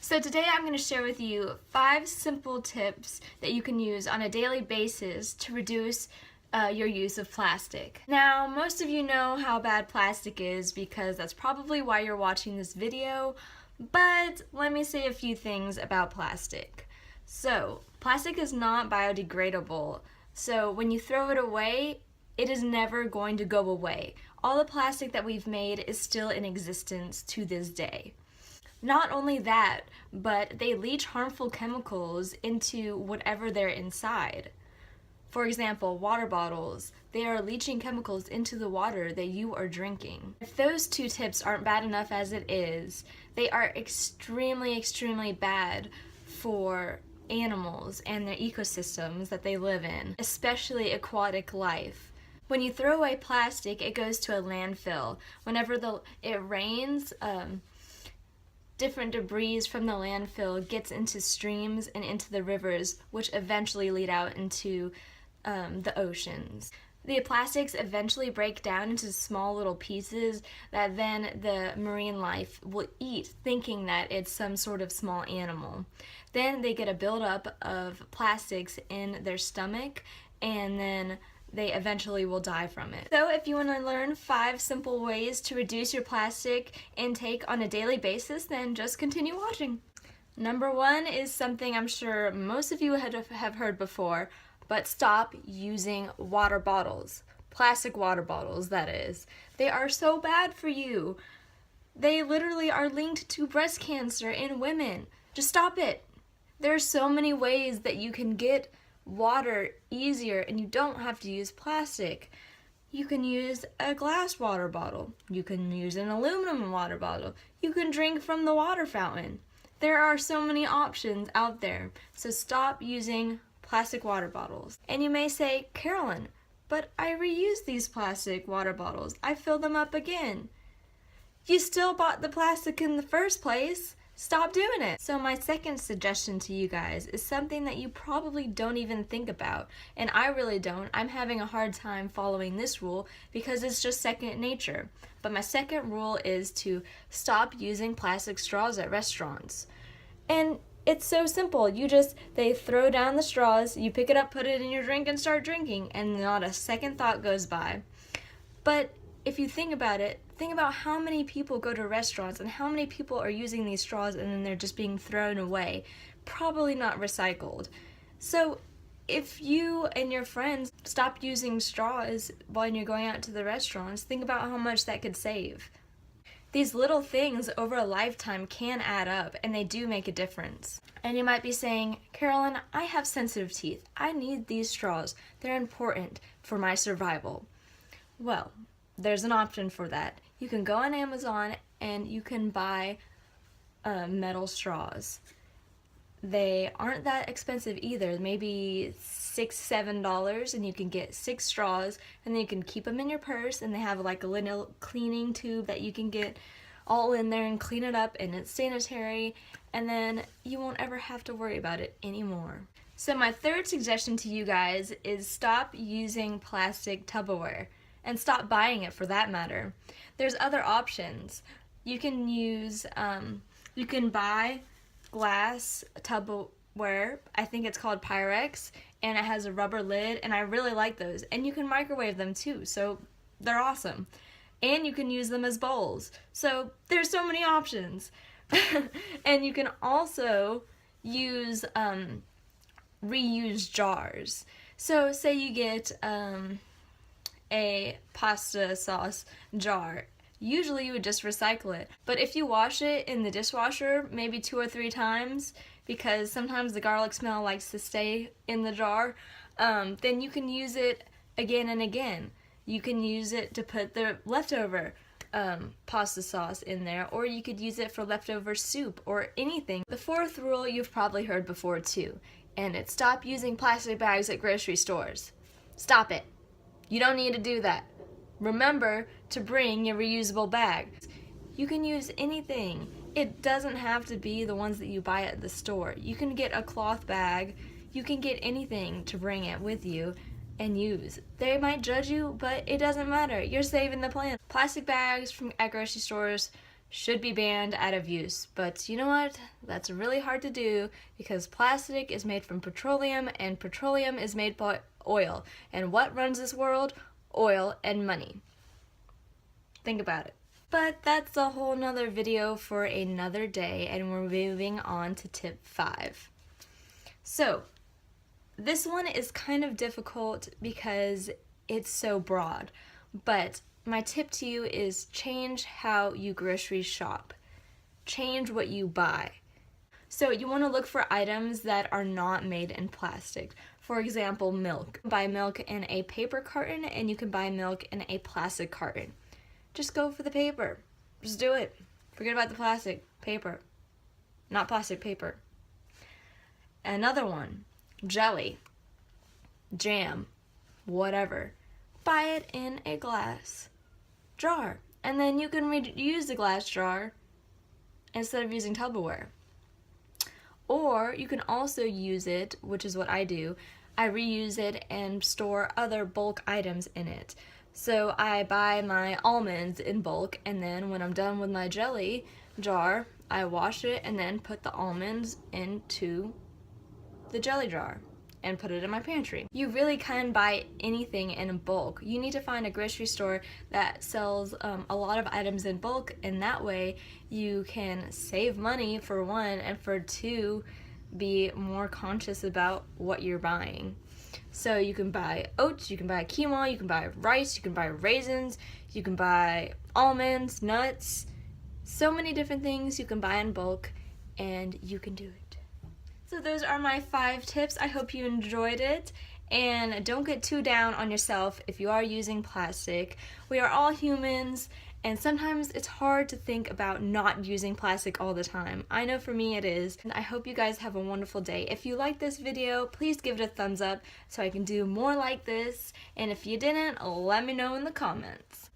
So today I'm going to share with you 5 simple tips that you can use on a daily basis to reduce your use of plastic. Now, most of you know how bad plastic is because that's probably why you're watching this video, but let me say a few things about plastic. So, plastic is not biodegradable, so when you throw it away, it is never going to go away. All the plastic that we've made is still in existence to this day. Not only that, but they leach harmful chemicals into whatever they're inside. For example, water bottles, they are leaching chemicals into the water that you are drinking. If those 2 tips aren't bad enough as it is, they are extremely bad for animals and their ecosystems that they live in, especially aquatic life. When you throw away plastic, it goes to a landfill. Whenever it rains, different debris from the landfill gets into streams and into the rivers, which eventually lead out into the oceans. The plastics eventually break down into small little pieces that then the marine life will eat, thinking that it's some sort of small animal. Then they get a buildup of plastics in their stomach, and then they eventually will die from it. So if you want to learn 5 simple ways to reduce your plastic intake on a daily basis, then just continue watching. Number 1 is something I'm sure most of you have heard before, but stop using water bottles. Plastic water bottles, that is. They are so bad for you. They literally are linked to breast cancer in women. Just stop it. There are so many ways that you can get water easier and you don't have to use plastic. You can use a glass water bottle. You can use an aluminum water bottle. You can drink from the water fountain. There are so many options out there. So stop using plastic water bottles. And you may say, Carolyn, but I reuse these plastic water bottles. I fill them up again. You still bought the plastic in the first place. Stop doing it. So my second suggestion to you guys is something that you probably don't even think about, and I really don't. I'm having a hard time following this rule because it's just second nature. But my second rule is to stop using plastic straws at restaurants. And it's so simple. They throw down the straws, you pick it up, put it in your drink, and start drinking, and not a second thought goes by. But if you think about it, think about how many people go to restaurants and how many people are using these straws and then they're just being thrown away, probably not recycled. So if you and your friends stop using straws when you're going out to the restaurants, think about how much that could save. These little things over a lifetime can add up, and they do make a difference. And you might be saying, Carolyn, I have sensitive teeth. I need these straws. They're important for my survival. Well, there's an option for that. You can go on Amazon and you can buy metal straws. They aren't that expensive either, maybe $6-7, and you can get 6 straws, and then you can keep them in your purse, and they have like a little cleaning tube that you can get all in there and clean it up, and it's sanitary, and then you won't ever have to worry about it anymore. So my third suggestion to you guys is stop using plastic Tupperware. And stop buying it for that matter. There's other options. You can buy glass Tupperware. I think it's called Pyrex, and it has a rubber lid, and I really like those. And you can microwave them too, so they're awesome. And you can use them as bowls. So there's so many options. And you can also use reuse jars. So say you get a pasta sauce jar. Usually you would just recycle it. But if you wash it in the dishwasher maybe 2 or 3 times, because sometimes the garlic smell likes to stay in the jar, then you can use it again and again. You can use it to put the leftover pasta sauce in there, or you could use it for leftover soup or anything. The 4th rule you've probably heard before too, and it's stop using plastic bags at grocery stores. Stop it. You don't need to do that. Remember to bring your reusable bags. You can use anything. It doesn't have to be the ones that you buy at the store. You can get a cloth bag. You can get anything to bring it with you and use. They might judge you, but it doesn't matter. You're saving the planet. Plastic bags at grocery stores should be banned out of use. But you know what? That's really hard to do because plastic is made from petroleum and petroleum is made by oil. And what runs this world? Oil and money. Think about it. But that's a whole nother video for another day, and we're moving on to tip 5. So, this one is kind of difficult because it's so broad, but my tip to you is change how you grocery shop. Change what you buy. So you want to look for items that are not made in plastic. For example, milk. Buy milk in a paper carton and you can buy milk in a plastic carton. Just go for the paper. Just do it. Forget about the plastic. Paper. Not plastic, paper. Another one. Jelly. Jam. Whatever. Buy it in a glass jar. And then you can reuse the glass jar instead of using Tupperware. Or you can also use it, which is what I do. I reuse it and store other bulk items in it. So I buy my almonds in bulk, and then when I'm done with my jelly jar, I wash it and then put the almonds into the jelly jar and put it in my pantry. You really can buy anything in bulk. You need to find a grocery store that sells a lot of items in bulk, and that way you can save money for one, and for two, be more conscious about what you're buying. So you can buy oats, you can buy quinoa, you can buy rice, you can buy raisins, you can buy almonds, nuts, so many different things you can buy in bulk, and you can do it. So those are my 5 tips. I hope you enjoyed it, and don't get too down on yourself if you are using plastic. We are all humans, and sometimes it's hard to think about not using plastic all the time. I know for me it is, and I hope you guys have a wonderful day. If you liked this video, please give it a thumbs up so I can do more like this, and if you didn't, let me know in the comments.